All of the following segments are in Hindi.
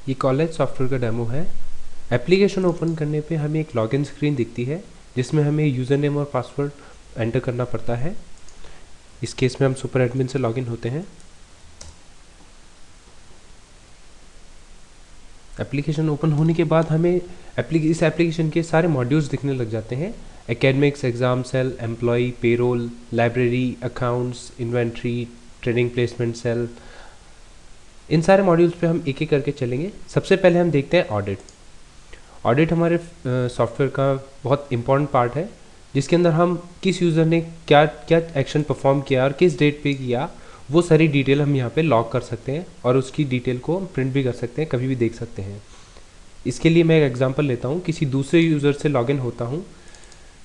ये कॉलेज सॉफ्टवेयर का डेमो है। एप्लीकेशन ओपन करने पे हमें एक लॉगिन स्क्रीन दिखती है जिसमें हमें यूज़र नेम और पासवर्ड एंटर करना पड़ता है। इस केस में हम सुपर एडमिन से लॉगिन होते हैं। एप्लीकेशन ओपन होने के बाद हमें इस एप्लीकेशन के सारे मॉड्यूल्स दिखने लग जाते हैं। Academics, exam cell, employ, payroll, library, accounts, inventory, training placement cell. इन सारे मॉड्यूल्स पे हम एक एक करके चलेंगे। सबसे पहले हम देखते हैं ऑडिट। ऑडिट हमारे सॉफ्टवेयर का बहुत इंपॉर्टेंट पार्ट है जिसके अंदर हम किस यूज़र ने क्या क्या एक्शन परफॉर्म किया और किस डेट पे किया वो सारी डिटेल हम यहाँ पे लॉग कर सकते हैं और उसकी डिटेल को प्रिंट भी कर सकते हैं, कभी भी देख सकते हैं। इसके लिए मैं एक एग्जांपल लेता हूँ, किसी दूसरे यूज़र से लॉगिन होता हूँ।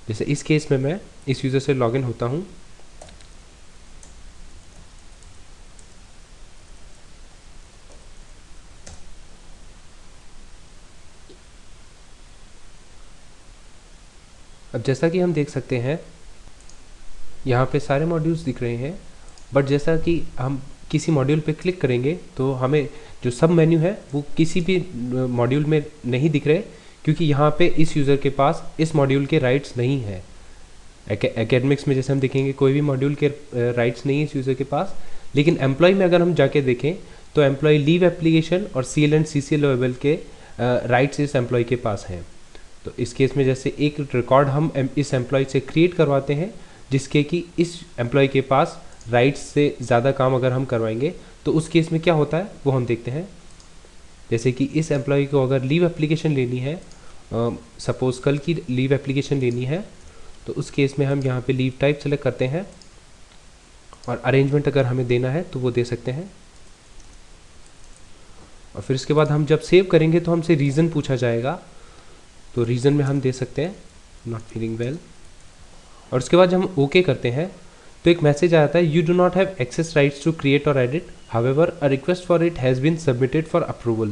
जैसे इस केस में मैं इस यूज़र से लॉगिन होता हूँ। अब जैसा कि हम देख सकते हैं यहाँ पे सारे मॉड्यूल्स दिख रहे हैं, बट जैसा कि हम किसी मॉड्यूल पे क्लिक करेंगे तो हमें जो सब मेन्यू है वो किसी भी मॉड्यूल में नहीं दिख रहे, क्योंकि यहाँ पे इस यूज़र के पास इस मॉड्यूल के राइट्स नहीं है। एकेडमिक्स में जैसे हम देखेंगे कोई भी मॉड्यूल के राइट्स नहीं है इस यूज़र के पास, लेकिन एम्प्लॉय में अगर हम जाके देखें तो एम्प्लॉय लीव एप्लीकेशन और CL एंड CC लेवल के राइट्स इस एम्प्लॉय के पास हैं। तो इस केस में जैसे एक रिकॉर्ड हम इस एम्प्लॉय से क्रिएट करवाते हैं जिसके कि इस एम्प्लॉय के पास राइट्स से ज़्यादा काम अगर हम करवाएंगे तो उस केस में क्या होता है वो हम देखते हैं। जैसे कि इस एम्प्लॉय को अगर लीव एप्लीकेशन लेनी है, सपोज़ कल की लीव एप्लीकेशन लेनी है, तो उस केस में हम यहाँ पे लीव टाइप सेलेक्ट करते हैं और अरेंजमेंट अगर हमें देना है तो वो दे सकते हैं। और फिर इसके बाद हम जब सेव करेंगे तो हमसे रीज़न पूछा जाएगा, तो रीज़न में हम दे सकते हैं नॉट फीलिंग वेल। और उसके बाद जब हम ओके करते हैं तो एक मैसेज आता है, you do not have access rights to create और edit, however a request for it has been submitted for approval.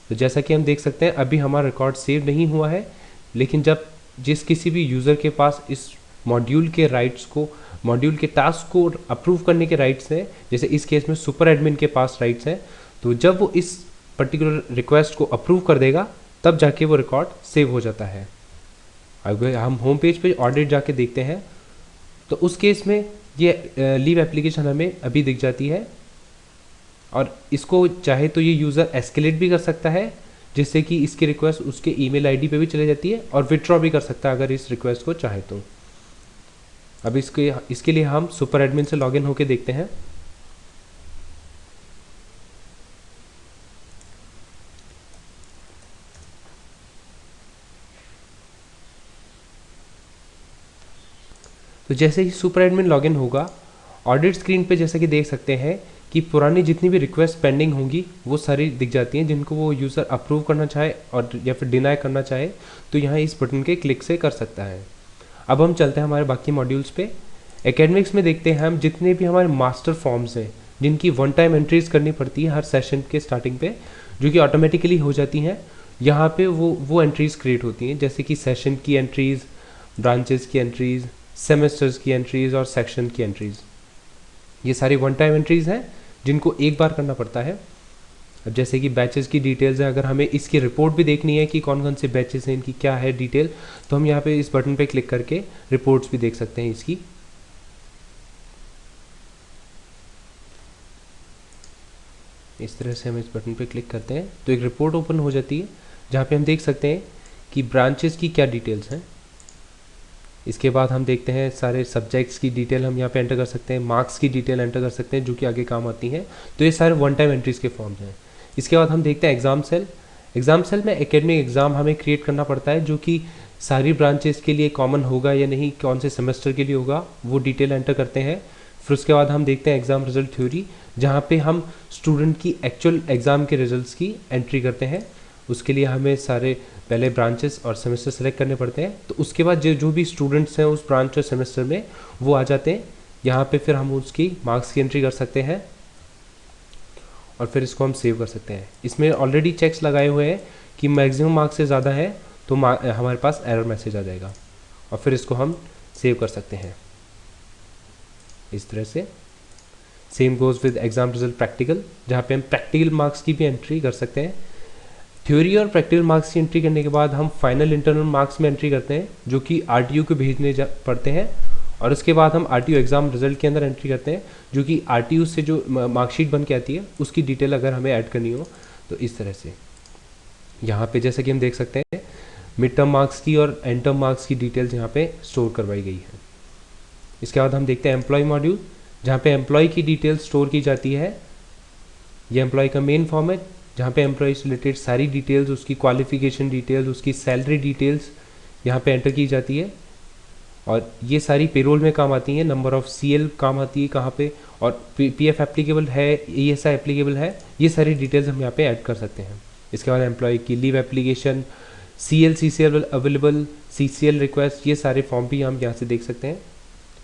तो जैसा कि हम देख सकते हैं अभी हमारा रिकॉर्ड सेव नहीं हुआ है, लेकिन जब किसी भी यूज़र के पास इस मॉड्यूल के राइट्स को, मॉड्यूल के टास्क को अप्रूव करने के राइट्स हैं, जैसे इस केस में सुपर एडमिन के पास राइट्स हैं, तो जब वो इस पर्टिकुलर रिक्वेस्ट को अप्रूव कर देगा तब जाके वो रिकॉर्ड सेव हो जाता है। अगर हम होम पेज पे ऑडिट जाके देखते हैं तो उस केस में ये लीव एप्लीकेशन हमें अभी दिख जाती है, और इसको चाहे तो ये यूज़र एस्केलेट भी कर सकता है जिससे कि इसकी रिक्वेस्ट उसके ईमेल आईडी पे भी चले जाती है, और विड्रॉ भी कर सकता है अगर इस रिक्वेस्ट को चाहे तो। अब इसके लिए हम सुपर एडमिन से लॉगिन होके देखते हैं। तो जैसे ही सुपर एडमिन लॉगिन होगा, ऑडिट स्क्रीन पे जैसा कि देख सकते हैं कि पुरानी जितनी भी रिक्वेस्ट पेंडिंग होंगी वो सारी दिख जाती हैं, जिनको वो यूज़र अप्रूव करना चाहे और या फिर डिनाई करना चाहे तो यहाँ इस बटन के क्लिक से कर सकता है। अब हम चलते हैं हमारे बाकी मॉड्यूल्स पे। एकेडमिक्स में देखते हैं हम जितने भी हमारे मास्टर फॉर्म्स हैं जिनकी वन टाइम एंट्रीज करनी पड़ती है हर सेशन के स्टार्टिंग पे, जो कि ऑटोमेटिकली हो जाती हैं, यहाँ पे वो एंट्रीज क्रिएट होती हैं, जैसे कि सेशन की एंट्रीज, ब्रांचेस की एंट्रीज, सेमेस्टर्स की एंट्रीज और सेक्शन की एंट्रीज। ये सारी वन टाइम एंट्रीज हैं जिनको एक बार करना पड़ता है। अब जैसे कि बैचेस की डिटेल्स है, अगर हमें इसकी रिपोर्ट भी देखनी है कि कौन कौन से बैचेस हैं, इनकी क्या है डिटेल, तो हम यहाँ पे इस बटन पे क्लिक करके रिपोर्ट्स भी देख सकते हैं इसकी। इस तरह से हम इस बटन पे क्लिक करते हैं तो एक रिपोर्ट ओपन हो जाती है जहाँ पे हम देख सकते हैं कि ब्रांचेस की क्या डिटेल्स हैं। इसके बाद हम देखते हैं सारे सब्जेक्ट्स की डिटेल हम यहाँ पे एंटर कर सकते हैं, मार्क्स की डिटेल एंटर कर सकते हैं जो कि आगे काम आती हैं। तो ये सारे वन टाइम एंट्रीज़ के फॉर्म्स हैं। इसके बाद हम देखते हैं एग्ज़ाम सेल। एग्ज़ाम सेल में एकेडमिक एग्ज़ाम हमें क्रिएट करना पड़ता है जो कि सारी ब्रांचेस के लिए कॉमन होगा या नहीं, कौन से सेमेस्टर के लिए होगा, वो डिटेल एंटर करते हैं। फिर उसके बाद हम देखते हैं एग्ज़ाम रिजल्ट थ्योरी, जहाँ पे हम स्टूडेंट की एक्चुअल एग्ज़ाम के रिजल्ट्स की एंट्री करते हैं। उसके लिए हमें सारे पहले ब्रांचेस और सेमेस्टर सेलेक्ट करने पड़ते हैं। तो उसके बाद जो भी स्टूडेंट्स हैं उस ब्रांच और सेमेस्टर में वो आ जाते हैं यहाँ पे, फिर हम उसकी मार्क्स की एंट्री कर सकते हैं और फिर इसको हम सेव कर सकते हैं। इसमें ऑलरेडी चेक्स लगाए हुए हैं कि मैक्सिमम मार्क्स से ज़्यादा है तो हमारे पास एरर मैसेज आ जाएगा, और फिर इसको हम सेव कर सकते हैं इस तरह से। Same goes with exam result practical, जहाँ पे हम प्रैक्टिकल मार्क्स की भी एंट्री कर सकते हैं। थ्योरी और प्रैक्टिकल मार्क्स की एंट्री करने के बाद हम फाइनल इंटरनल मार्क्स में एंट्री करते हैं, जो कि आरटीयू को भेजने पड़ते हैं, और उसके बाद हम आरटीयू एग्ज़ाम रिजल्ट के अंदर एंट्री करते हैं, जो कि आरटीयू से जो मार्कशीट बन के आती है उसकी डिटेल अगर हमें ऐड करनी हो तो इस तरह से। यहाँ पे जैसे कि हम देख सकते हैं मिड टर्म मार्क्स की और एंड टर्म मार्क्स की डिटेल्स यहाँ पे स्टोर करवाई गई है। इसके बाद हम देखते हैं एम्प्लॉय मॉड्यूल, जहाँ पे एम्प्लॉय की डिटेल्स स्टोर की जाती है। ये एम्प्लॉय का मेन फॉर्म है, जहाँ पे एम्प्लॉय से रिलेटेड सारी डिटेल्स, उसकी क्वालिफिकेशन डिटेल्स, उसकी सैलरी डिटेल्स यहाँ पे एंटर की जाती है, और ये सारी पेरोल में काम आती हैं। नंबर ऑफ सीएल काम आती है कहाँ पे, और पीएफ एप्लीकेबल है, ईएसआई एप्लीकेबल है, ये सारी डिटेल्स हम यहाँ पे ऐड कर सकते हैं। इसके बाद एम्प्लॉय की leave application, CL CCL available, CCL request, ये सारे फॉर्म भी हम यहाँ से देख सकते हैं।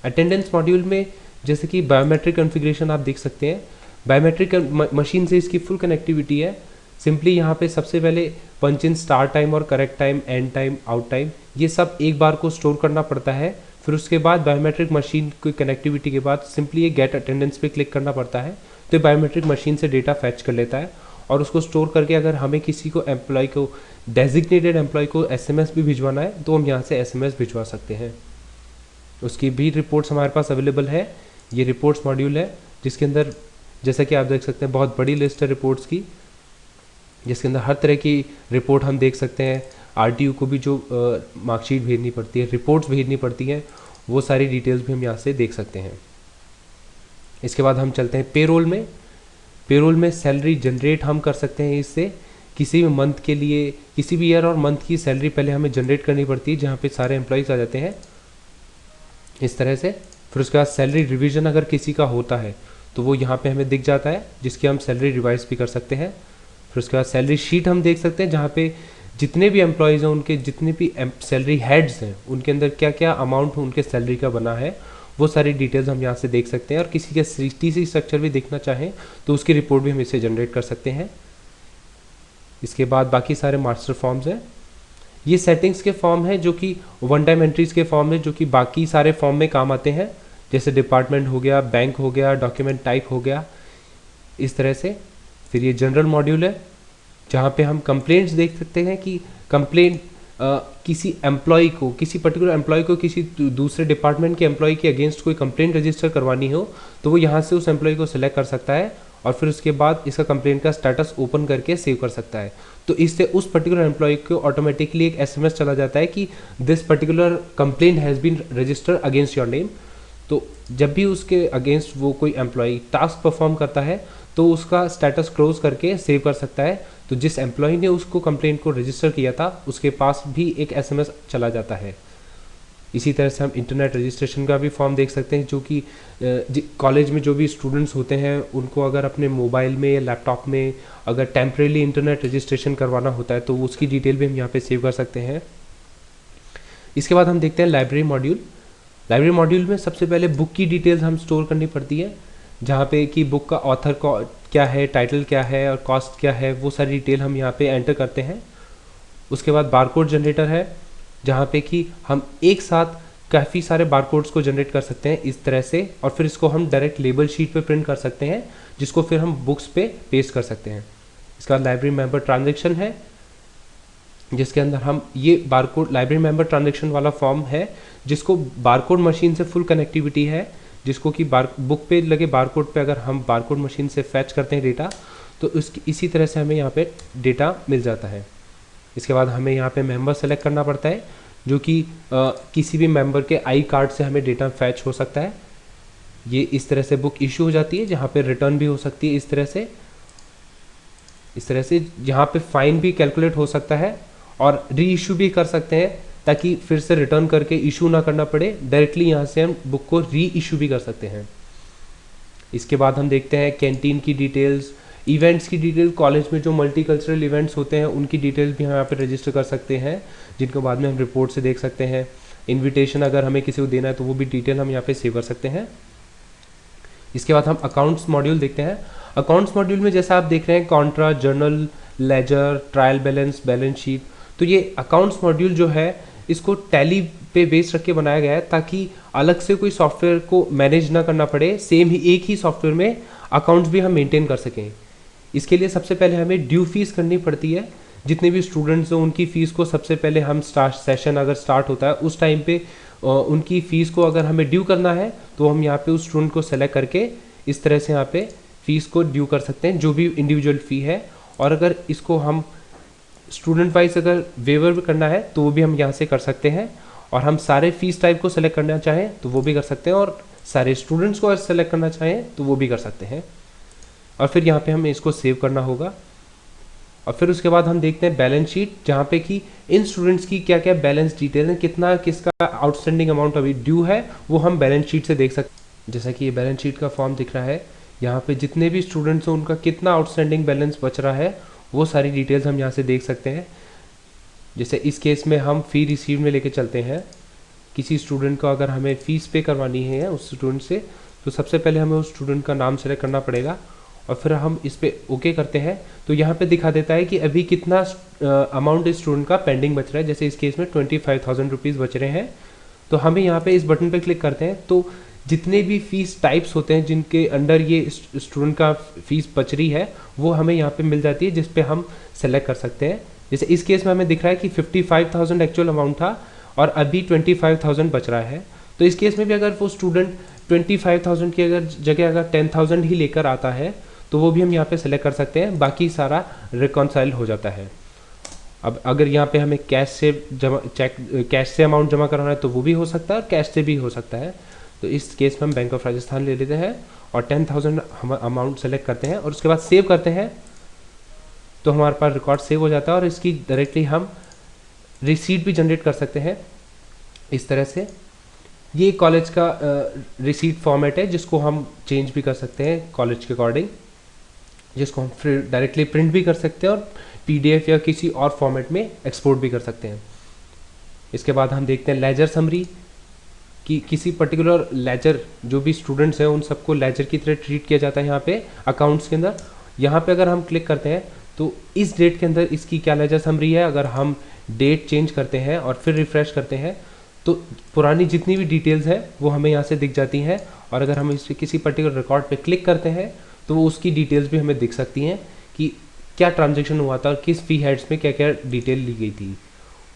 अटेंडेंस मॉड्यूल में जैसे कि बायोमेट्रिक कॉन्फ़िगरेशन आप देख सकते हैं। बायोमेट्रिक मशीन से इसकी फुल कनेक्टिविटी है। सिंपली यहाँ पे सबसे पहले पंच इन स्टार्ट टाइम और correct time, and time, out time, ये सब एक बार को स्टोर करना पड़ता है। फिर उसके बाद बायोमेट्रिक मशीन की कनेक्टिविटी के बाद सिंपली ये गेट अटेंडेंस पे क्लिक करना पड़ता है, तो बायोमेट्रिक मशीन से डेटा फैच कर लेता है और उसको स्टोर करके अगर हमें किसी को एम्प्लॉय को, डेजिग्नेटेड एम्प्लॉय को एसएमएस भी भिजवाना है तो हम यहाँ से एसएमएस भिजवा सकते हैं। उसकी भी रिपोर्ट्स हमारे पास अवेलेबल है। ये रिपोर्ट्स मॉड्यूल है जिसके अंदर जैसा कि आप देख सकते हैं बहुत बड़ी लिस्ट है रिपोर्ट्स की, जिसके अंदर हर तरह की रिपोर्ट हम देख सकते हैं। आरटीयू को भी जो मार्कशीट भेजनी पड़ती है, रिपोर्ट्स भेजनी पड़ती हैं, वो सारी डिटेल्स भी हम यहाँ से देख सकते हैं। इसके बाद हम चलते हैं पेरोल में। पेरोल में सैलरी जनरेट हम कर सकते हैं इससे। किसी भी मंथ के लिए, किसी भी ईयर और मंथ की सैलरी पहले हमें जनरेट करनी पड़ती है, जहाँ पे सारे एम्प्लॉयज़ आ जाते हैं इस तरह से। फिर उसके बाद सैलरी रिवीजन अगर किसी का होता है तो वो यहाँ पे हमें दिख जाता है, जिसकी हम सैलरी रिवाइज भी कर सकते हैं। फिर उसके बाद सैलरी शीट हम देख सकते हैं, जहाँ पे जितने भी एम्प्लॉयज़ हैं उनके जितने भी सैलरी हेड्स हैं उनके अंदर क्या क्या अमाउंट उनके सैलरी का बना है, वो सारी डिटेल्स हम यहाँ से देख सकते हैं। और किसी का टीसी स्ट्रक्चर भी देखना चाहें तो उसकी रिपोर्ट भी हम इससे जनरेट कर सकते हैं। इसके बाद बाकी सारे मास्टर फॉर्म्स हैं। ये सेटिंग्स के फॉर्म हैं जो कि वन टाइम एंट्रीज के फॉर्म हैं, जो कि बाकी सारे फॉर्म में काम आते हैं, जैसे डिपार्टमेंट हो गया, बैंक हो गया, डॉक्यूमेंट टाइप हो गया, इस तरह से। फिर ये जनरल मॉड्यूल है जहाँ पे हम कंप्लेंट्स देख सकते हैं कि कंप्लेंट किसी एम्प्लॉय को, किसी पर्टिकुलर एम्प्लॉय को किसी दूसरे डिपार्टमेंट के एम्प्लॉय के अगेंस्ट कोई कंप्लेंट रजिस्टर करवानी हो तो वो यहाँ से उस एम्प्लॉय को सिलेक्ट कर सकता है और फिर उसके बाद इसका कंप्लेंट का स्टेटस ओपन करके सेव कर सकता है। तो इससे उस पर्टिकुलर एम्प्लॉय को ऑटोमेटिकली एक एसएमएस चला जाता है कि this particular complaint has been registered against your name. तो जब भी उसके अगेंस्ट वो कोई एम्प्लॉय टास्क परफॉर्म करता है तो उसका स्टेटस क्लोज करके सेव कर सकता है। तो जिस एम्प्लॉय ने उसको कंप्लेंट को रजिस्टर किया था उसके पास भी एक एसएमएस चला जाता है। इसी तरह से हम इंटरनेट रजिस्ट्रेशन का भी फॉर्म देख सकते हैं, जो कि कॉलेज में जो भी स्टूडेंट्स होते हैं उनको अगर अपने मोबाइल में या लैपटॉप में अगर टेम्परेली इंटरनेट रजिस्ट्रेशन करवाना होता है तो उसकी डिटेल भी हम यहाँ पे सेव कर सकते हैं। इसके बाद हम देखते हैं लाइब्रेरी मॉड्यूल। लाइब्रेरी मॉड्यूल में सबसे पहले बुक की डिटेल्स हम स्टोर करनी पड़ती है, जहाँ पे कि बुक का ऑथर क्या है, टाइटल क्या है और कॉस्ट क्या है, वो सारी डिटेल हम यहाँ पे एंटर करते हैं। उसके बाद बारकोड जनरेटर है, जहाँ पे कि हम एक साथ काफ़ी सारे बारकोड्स को जनरेट कर सकते हैं इस तरह से, और फिर इसको हम डायरेक्ट लेबल शीट पे प्रिंट कर सकते हैं, जिसको फिर हम बुक्स पे पेस्ट कर सकते हैं। इसका लाइब्रेरी मेंबर ट्रांजेक्शन है, जिसके अंदर हम ये बारकोड लाइब्रेरी मेंबर ट्रांजेक्शन वाला फॉर्म है, जिसको बारकोड मशीन से फुल कनेक्टिविटी है, जिसको कि बुक पे लगे बारकोड पे अगर हम बारकोड मशीन से फैच करते हैं डेटा तो इसी तरह से हमें यहाँ पे डेटा मिल जाता है। इसके बाद हमें यहाँ पे मेंबर सेलेक्ट करना पड़ता है, जो कि किसी भी मेंबर के आई कार्ड से हमें डेटा फैच हो सकता है। ये इस तरह से बुक इशू हो जाती है, जहाँ पे रिटर्न भी हो सकती है इस तरह से यहाँ पे फाइन भी कैलकुलेट हो सकता है और री इशू भी कर सकते हैं, ताकि फिर से रिटर्न करके इशू ना करना पड़े। डायरेक्टली यहाँ से हम बुक को री इशू भी कर सकते हैं। इसके बाद हम देखते हैं कैंटीन की डिटेल्स, इवेंट्स की डिटेल। कॉलेज में जो मल्टीकल्चरल इवेंट्स होते हैं उनकी डिटेल्स भी हम यहाँ पे रजिस्टर कर सकते हैं, जिनको बाद में हम रिपोर्ट से देख सकते हैं। इन्विटेशन अगर हमें किसी को देना है तो वो भी डिटेल हम यहाँ पे सेव कर सकते हैं। इसके बाद हम अकाउंट्स मॉड्यूल देखते हैं। अकाउंट्स मॉड्यूल में जैसा आप देख रहे हैं contra, journal, ledger, trial balance, balance sheet. तो ये अकाउंट्स मॉड्यूल जो है इसको टैली पे बेस रख के बनाया गया है, ताकि अलग से कोई सॉफ्टवेयर को मैनेज ना करना पड़े, सेम ही एक ही सॉफ्टवेयर में अकाउंट्स भी हम मेंटेन कर सकें। इसके लिए सबसे पहले हमें ड्यू फीस करनी पड़ती है, जितने भी स्टूडेंट्स हैं उनकी फ़ीस को सबसे पहले हम सेशन अगर स्टार्ट होता है उस टाइम पे उनकी फ़ीस को अगर हमें ड्यू करना है तो हम यहाँ पे उस स्टूडेंट को सेलेक्ट करके इस तरह से यहाँ पे फ़ीस को ड्यू कर सकते हैं, जो भी इंडिविजुअल फ़ी है। और अगर इसको हम स्टूडेंट वाइज अगर वेवर भी करना है तो वो भी हम यहाँ से कर सकते हैं, और हम सारे फीस टाइप को सेलेक्ट करना चाहें तो वो भी कर सकते हैं, और सारे स्टूडेंट्स को सेलेक्ट करना चाहें तो वो भी कर सकते हैं। और फिर यहाँ पे हमें इसको सेव करना होगा। और फिर उसके बाद हम देखते हैं बैलेंस शीट, जहाँ पे कि इन स्टूडेंट्स की क्या क्या बैलेंस डिटेल है, कितना किसका आउटस्टैंडिंग अमाउंट अभी ड्यू है, वो हम बैलेंस शीट से देख सकते हैं। जैसा कि ये बैलेंस शीट का फॉर्म दिख रहा है, यहाँ पे जितने भी स्टूडेंट्स हैं उनका कितना आउटस्टैंडिंग बैलेंस बच रहा है वो सारी डिटेल्स हम यहाँ से देख सकते हैं। जैसे इस केस में हम फ़ी रिसीव में लेके चलते हैं, किसी स्टूडेंट को अगर हमें फ़ीस पे करवानी है उस स्टूडेंट से, तो सबसे पहले हमें उस स्टूडेंट का नाम सेलेक्ट करना पड़ेगा, और फिर हम इस पर ओके करते हैं तो यहाँ पे दिखा देता है कि अभी कितना अमाउंट इस स्टूडेंट का पेंडिंग बच रहा है। जैसे इस केस में 25,000 रुपीज़ बच रहे हैं, तो हमें यहाँ पे इस बटन पे क्लिक करते हैं तो जितने भी फ़ीस टाइप्स होते हैं जिनके अंडर ये स्टूडेंट का फ़ीस बच रही है वो हमें यहाँ पे मिल जाती है, जिस पे हम सेलेक्ट कर सकते हैं। जैसे इस केस में हमें दिख रहा है कि 55,000 एक्चुअल अमाउंट था और अभी 25,000 बच रहा है। तो इस केस में भी अगर वो स्टूडेंट 25,000 की जगह अगर 10,000 ही लेकर आता है तो वो भी हम यहाँ पे सेलेक्ट कर सकते हैं, बाकी सारा रिकॉन्साइल हो जाता है। अब अगर यहाँ पे हमें कैश से अमाउंट जमा कराना है तो वो भी हो सकता है और कैश से भी हो सकता है। तो इस केस में हम बैंक ऑफ राजस्थान ले लेते हैं और 10,000 हम अमाउंट सेलेक्ट करते हैं और उसके बाद सेव करते हैं, तो हमारे पास रिकॉर्ड सेव हो जाता है और इसकी डायरेक्टली हम रिसीट भी जनरेट कर सकते हैं इस तरह से। ये कॉलेज का रिसीट फॉर्मेट है जिसको हम चेंज भी कर सकते हैं कॉलेज के अकॉर्डिंग, जिसको हम फिर डायरेक्टली प्रिंट भी कर सकते हैं और पीडीएफ या किसी और फॉर्मेट में एक्सपोर्ट भी कर सकते हैं। इसके बाद हम देखते हैं लेजर समरी, कि किसी पर्टिकुलर लेजर जो भी स्टूडेंट्स हैं उन सबको लेजर की तरह ट्रीट किया जाता है यहाँ पे अकाउंट्स के अंदर। यहाँ पे अगर हम क्लिक करते हैं तो इस डेट के अंदर इसकी क्या लेजर समरी है, अगर हम डेट चेंज करते हैं और फिर रिफ्रेश करते हैं तो पुरानी जितनी भी डिटेल्स है वो हमें यहाँ से दिख जाती हैं, और अगर हम इस किसी पर्टिकुलर रिकॉर्ड पे क्लिक करते हैं तो वो उसकी डिटेल्स भी हमें दिख सकती हैं कि क्या ट्रांजेक्शन हुआ था और किस फी हेड्स में क्या क्या डिटेल ली गई थी,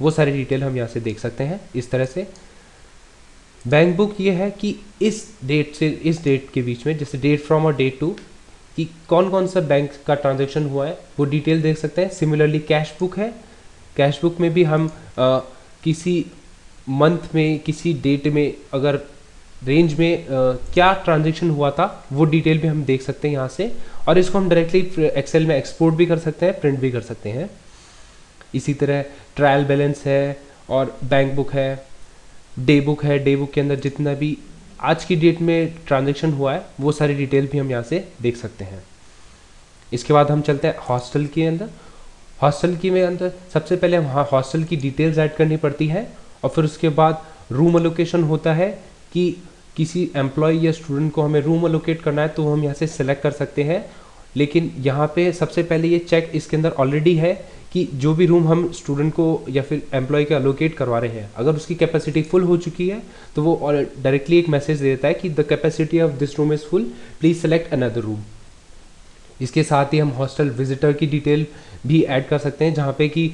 वो सारी डिटेल हम यहाँ से देख सकते हैं इस तरह से। बैंक बुक ये है कि इस डेट से इस डेट के बीच में, जैसे डेट फ्रॉम और डेट टू, कि कौन कौन सा बैंक का ट्रांजैक्शन हुआ है वो डिटेल देख सकते हैं। सिमिलरली कैश बुक है, कैश बुक में भी हम किसी मंथ में किसी डेट में अगर रेंज में क्या ट्रांजैक्शन हुआ था वो डिटेल भी हम देख सकते हैं यहाँ से, और इसको हम डायरेक्टली एक्सेल में एक्सपोर्ट भी कर सकते हैं, प्रिंट भी कर सकते हैं। इसी तरह ट्रायल बैलेंस है और बैंक बुक है, डे बुक है, डे बुक के अंदर जितना भी आज की डेट में ट्रांजैक्शन हुआ है वो सारी डिटेल भी हम यहाँ से देख सकते हैं। इसके बाद हम चलते हैं हॉस्टल के अंदर। हॉस्टल की में अंदर सबसे पहले हम हॉस्टल की डिटेल्स ऐड करनी पड़ती है, और फिर उसके बाद रूम अलोकेशन होता है कि किसी एम्प्लॉय या स्टूडेंट को हमें रूम अलोकेट करना है तो हम यहाँ से सेलेक्ट कर सकते हैं। लेकिन यहाँ पे सबसे पहले ये चेक इसके अंदर ऑलरेडी है कि जो भी रूम हम स्टूडेंट को या फिर एम्प्लॉय को अलोकेट करवा रहे हैं अगर उसकी कैपेसिटी फुल हो चुकी है तो वो डायरेक्टली एक मैसेज दे देता है कि the capacity of this room is full, please select another room. इसके साथ ही हम हॉस्टल विजिटर की डिटेल भी ऐड कर सकते हैं, जहाँ पे कि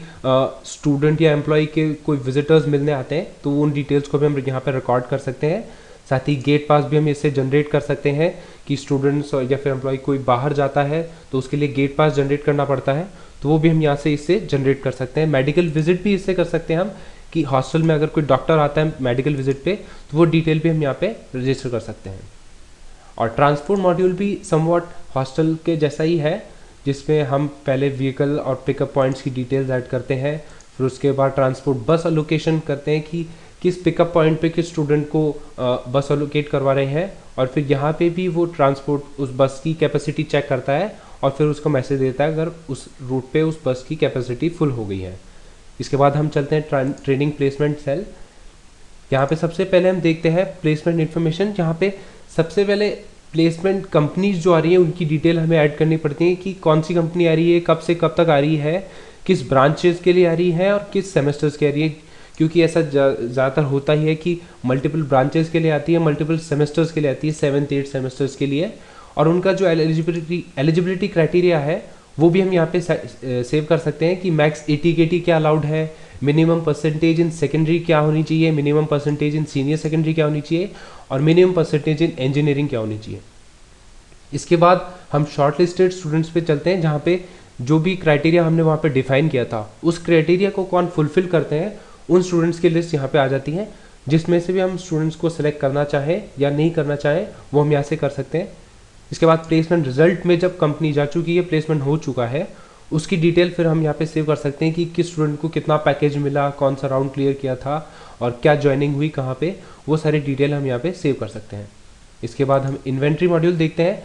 स्टूडेंट या एम्प्लॉय के कोई विजिटर्स मिलने आते हैं तो उन डिटेल्स को भी हम यहाँ पर रिकॉर्ड कर सकते हैं। साथ ही गेट पास भी हम इससे जनरेट कर सकते हैं कि स्टूडेंट्स या फिर एम्प्लॉय कोई बाहर जाता है तो उसके लिए गेट पास जनरेट करना पड़ता है, तो वो भी हम यहाँ से इससे जनरेट कर सकते हैं। मेडिकल विजिट भी इससे कर सकते हैं हम, कि हॉस्टल में अगर कोई डॉक्टर आता है मेडिकल विजिट पे तो वो डिटेल भी हम यहाँ पे रजिस्टर कर सकते हैं। और ट्रांसपोर्ट मॉड्यूल भी समवॉट हॉस्टल के जैसा ही है, जिसमें हम पहले व्हीकल और पिकअप पॉइंट्स की डिटेल्स ऐड करते हैं, फिर उसके बाद ट्रांसपोर्ट बस अलोकेशन करते हैं कि किस पिकअप पॉइंट पे किस स्टूडेंट को बस अलोकेट करवा रहे हैं, और फिर यहाँ पे भी वो ट्रांसपोर्ट उस बस की कैपेसिटी चेक करता है और फिर उसको मैसेज देता है अगर उस रूट पे उस बस की कैपेसिटी फुल हो गई है। इसके बाद हम चलते हैं ट्रेनिंग प्लेसमेंट सेल। यहाँ पे सबसे पहले हम देखते हैं प्लेसमेंट इन्फॉर्मेशन, जहाँ पे सबसे पहले प्लेसमेंट कंपनीज जो आ रही है उनकी डिटेल हमें ऐड करनी पड़ती है कि कौन सी कंपनी आ रही है, कब से कब तक आ रही है, किस ब्रांचेस के लिए आ रही है और किस सेमेस्टर्स के आ रही है, क्योंकि ऐसा ज़्यादातर होता ही है कि मल्टीपल ब्रांचेस के लिए आती है, मल्टीपल सेमेस्टर्स के लिए आती है, 7th 8th सेमेस्टर्स के लिए, और उनका जो एलिजिबिलिटी क्राइटेरिया है वो भी हम यहाँ पे सेव कर सकते हैं कि मैक्स 80 KT क्या अलाउड है, मिनिमम परसेंटेज इन सेकेंडरी क्या होनी चाहिए, minimum percentage in senior secondary क्या होनी चाहिए, और मिनिमम परसेंटेज इन इंजीनियरिंग क्या होनी चाहिए। इसके बाद हम शॉर्ट लिस्टेड स्टूडेंट्स पे चलते हैं, जहाँ पे जो भी क्राइटेरिया हमने वहाँ पे डिफाइन किया था उस क्राइटेरिया को कौन फुलफिल करते हैं, उन स्टूडेंट्स की लिस्ट यहाँ पे आ जाती है। जिसमें से भी हम स्टूडेंट्स को सिलेक्ट करना चाहें या नहीं करना चाहें वो हम यहाँ से कर सकते हैं। इसके बाद प्लेसमेंट रिजल्ट में जब कंपनी जा चुकी है, प्लेसमेंट हो चुका है, उसकी डिटेल फिर हम यहाँ पे सेव कर सकते हैं कि किस स्टूडेंट को कितना पैकेज मिला, कौन सा राउंड क्लियर किया था और क्या ज्वाइनिंग हुई कहाँ पे, वो सारी डिटेल हम यहाँ पे सेव कर सकते हैं। इसके बाद हम इन्वेंट्री मॉड्यूल देखते हैं।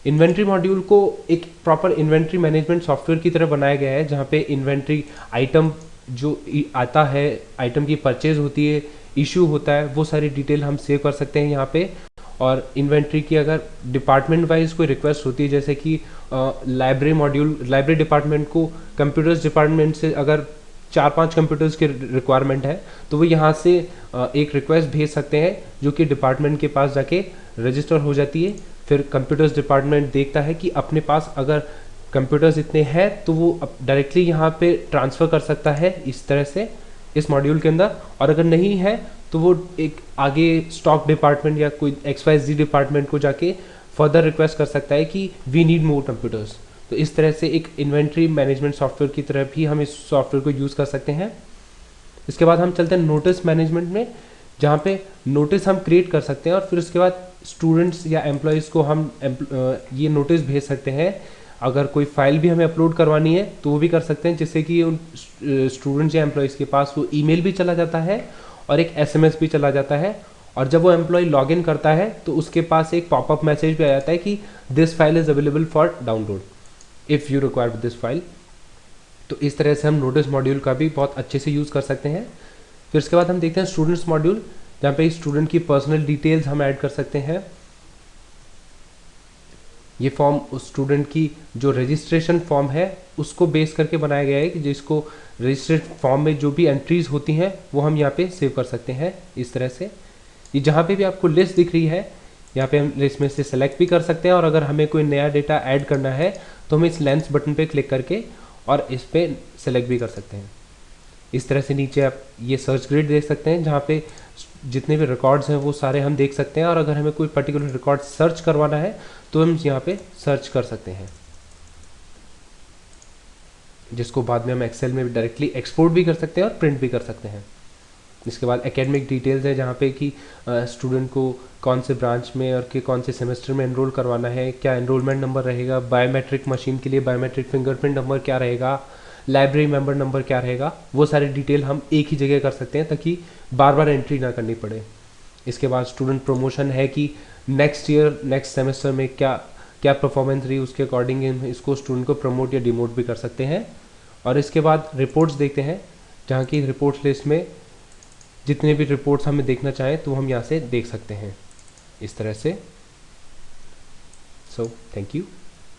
इन्वेंट्री मॉड्यूल को एक प्रॉपर इन्वेंट्री मैनेजमेंट सॉफ्टवेयर की तरह बनाया गया है, जहाँ पे इन्वेंट्री आइटम जो आता है, आइटम की परचेज होती है, इशू होता है, वो सारी डिटेल हम सेव कर सकते हैं यहाँ पे। और इन्वेंट्री की अगर डिपार्टमेंट वाइज कोई रिक्वेस्ट होती है, जैसे कि लाइब्रेरी मॉड्यूल, लाइब्रेरी डिपार्टमेंट को कंप्यूटर्स डिपार्टमेंट से अगर 4-5 कंप्यूटर्स की रिक्वायरमेंट है, तो वो यहाँ से एक रिक्वेस्ट भेज सकते हैं जो कि डिपार्टमेंट के पास जाके रजिस्टर हो जाती है। फिर कंप्यूटर्स डिपार्टमेंट देखता है कि अपने पास अगर कंप्यूटर्स इतने हैं तो वो डायरेक्टली यहाँ पे ट्रांसफ़र कर सकता है इस तरह से इस मॉड्यूल के अंदर, और अगर नहीं है तो वो एक आगे स्टॉक डिपार्टमेंट या कोई XYZ डिपार्टमेंट को जाके फर्दर रिक्वेस्ट कर सकता है कि वी नीड मोर कंप्यूटर्स। तो इस तरह से एक इन्वेंट्री मैनेजमेंट सॉफ्टवेयर की तरह भी हम इस सॉफ्टवेयर को यूज़ कर सकते हैं। इसके बाद हम चलते हैं नोटिस मैनेजमेंट में, जहाँ पे नोटिस हम क्रिएट कर सकते हैं और फिर उसके बाद स्टूडेंट्स या एम्प्लॉयज़ को हम ये नोटिस भेज सकते हैं। अगर कोई फाइल भी हमें अपलोड करवानी है तो वो भी कर सकते हैं, जिससे कि उन स्टूडेंट्स या एम्प्लॉयज़ के पास वो ईमेल भी चला जाता है और एक SMS भी चला जाता है। और जब वो एम्प्लॉय लॉग इन करता है तो उसके पास एक पॉपअप मैसेज भी आ जाता है कि this file is available for download if you require this file. तो इस तरह से हम नोटिस मॉड्यूल का भी बहुत अच्छे से यूज़ कर सकते हैं। फिर इसके बाद हम देखते हैं स्टूडेंट्स मॉड्यूल, जहाँ पे स्टूडेंट की पर्सनल डिटेल्स हम ऐड कर सकते हैं। ये फॉर्म उस स्टूडेंट की जो रजिस्ट्रेशन फॉर्म है उसको बेस करके बनाया गया है, कि जिसको रजिस्ट्रेशन फॉर्म में जो भी एंट्रीज होती हैं वो हम यहाँ पे सेव कर सकते हैं इस तरह से। ये जहाँ पे भी आपको लिस्ट दिख रही है यहाँ पे हम लिस्ट में से सेलेक्ट भी कर सकते हैं, और अगर हमें कोई नया डेटा ऐड करना है तो हम इस लेंस बटन पे क्लिक करके और इस पर सेलेक्ट भी कर सकते हैं। इस तरह से नीचे आप ये सर्च ग्रिड देख सकते हैं, जहाँ पे जितने भी रिकॉर्ड्स हैं वो सारे हम देख सकते हैं, और अगर हमें कोई पर्टिकुलर रिकॉर्ड सर्च करवाना है तो हम यहाँ पे सर्च कर सकते हैं, जिसको बाद में हम एक्सेल में डायरेक्टली एक्सपोर्ट भी कर सकते हैं और प्रिंट भी कर सकते हैं। इसके बाद एकेडमिक डिटेल्स है, जहाँ पे कि स्टूडेंट को कौन से ब्रांच में और के कौन से सेमेस्टर में एनरोल करवाना है, क्या एनरोलमेंट नंबर रहेगा, बायोमेट्रिक मशीन के लिए बायोमेट्रिक फिंगरप्रिंट नंबर क्या रहेगा, लाइब्रेरी मेंबर नंबर क्या रहेगा, वो सारी डिटेल हम एक ही जगह कर सकते हैं ताकि बार बार एंट्री ना करनी पड़े। इसके बाद स्टूडेंट प्रमोशन है कि नेक्स्ट ईयर नेक्स्ट सेमेस्टर में क्या क्या परफॉर्मेंस रही, उसके अकॉर्डिंग इसको स्टूडेंट को प्रमोट या डिमोट भी कर सकते हैं। और इसके बाद रिपोर्ट्स देखते हैं, जहाँ की रिपोर्ट्स लिस्ट में जितने भी रिपोर्ट्स हमें देखना चाहें तो हम यहाँ से देख सकते हैं इस तरह से। So thank you.